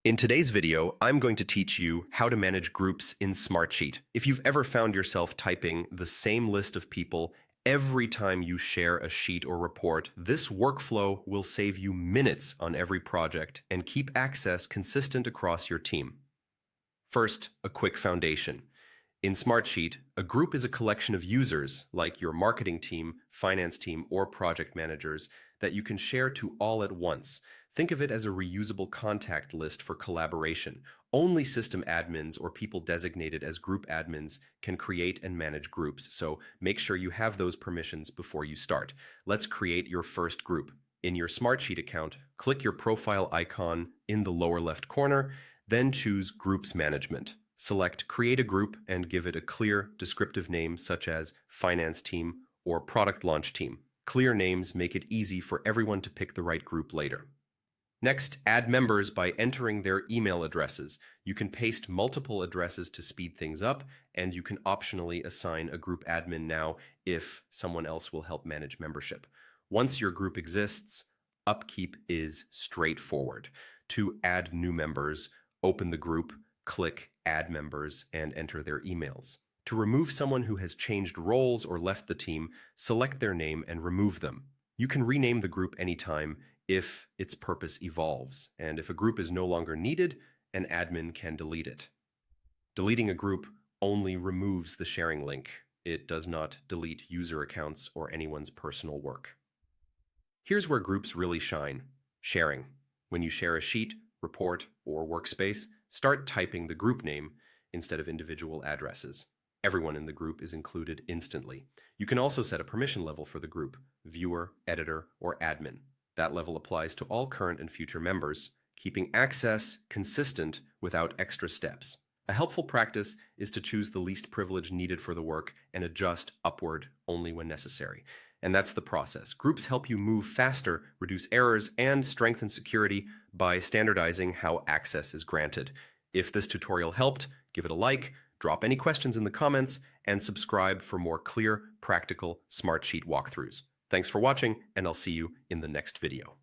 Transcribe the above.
In today's video, I'm going to teach you how to manage groups in Smartsheet. If you've ever found yourself typing the same list of people every time you share a sheet or report, this workflow will save you minutes on every project and keep access consistent across your team. First, a quick foundation. In Smartsheet, a group is a collection of users, like your marketing team, finance team, or project managers, that you can share to all at once. Think of it as a reusable contact list for collaboration. Only system admins or people designated as group admins can create and manage groups, so make sure you have those permissions before you start. Let's create your first group. In your Smartsheet account, click your profile icon in the lower left corner, then choose Groups Management. Select Create a Group and give it a clear, descriptive name such as Finance Team or Product Launch Team. Clear names make it easy for everyone to pick the right group later. Next, add members by entering their email addresses. You can paste multiple addresses to speed things up, and you can optionally assign a group admin now if someone else will help manage membership. Once your group exists, upkeep is straightforward. To add new members, open the group, click Add Members, and enter their emails. To remove someone who has changed roles or left the team, select their name and remove them. You can rename the group anytime if its purpose evolves, and if a group is no longer needed, an admin can delete it. Deleting a group only removes the sharing link. It does not delete user accounts or anyone's personal work. Here's where groups really shine. Sharing. When you share a sheet, report, or workspace, start typing the group name instead of individual addresses. Everyone in the group is included instantly. You can also set a permission level for the group, viewer, editor, or admin. That level applies to all current and future members, keeping access consistent without extra steps. A helpful practice is to choose the least privilege needed for the work and adjust upward only when necessary. And that's the process. Groups help you move faster, reduce errors, and strengthen security by standardizing how access is granted. If this tutorial helped, give it a like, drop any questions in the comments, and subscribe for more clear, practical Smartsheet walkthroughs. Thanks for watching, and I'll see you in the next video.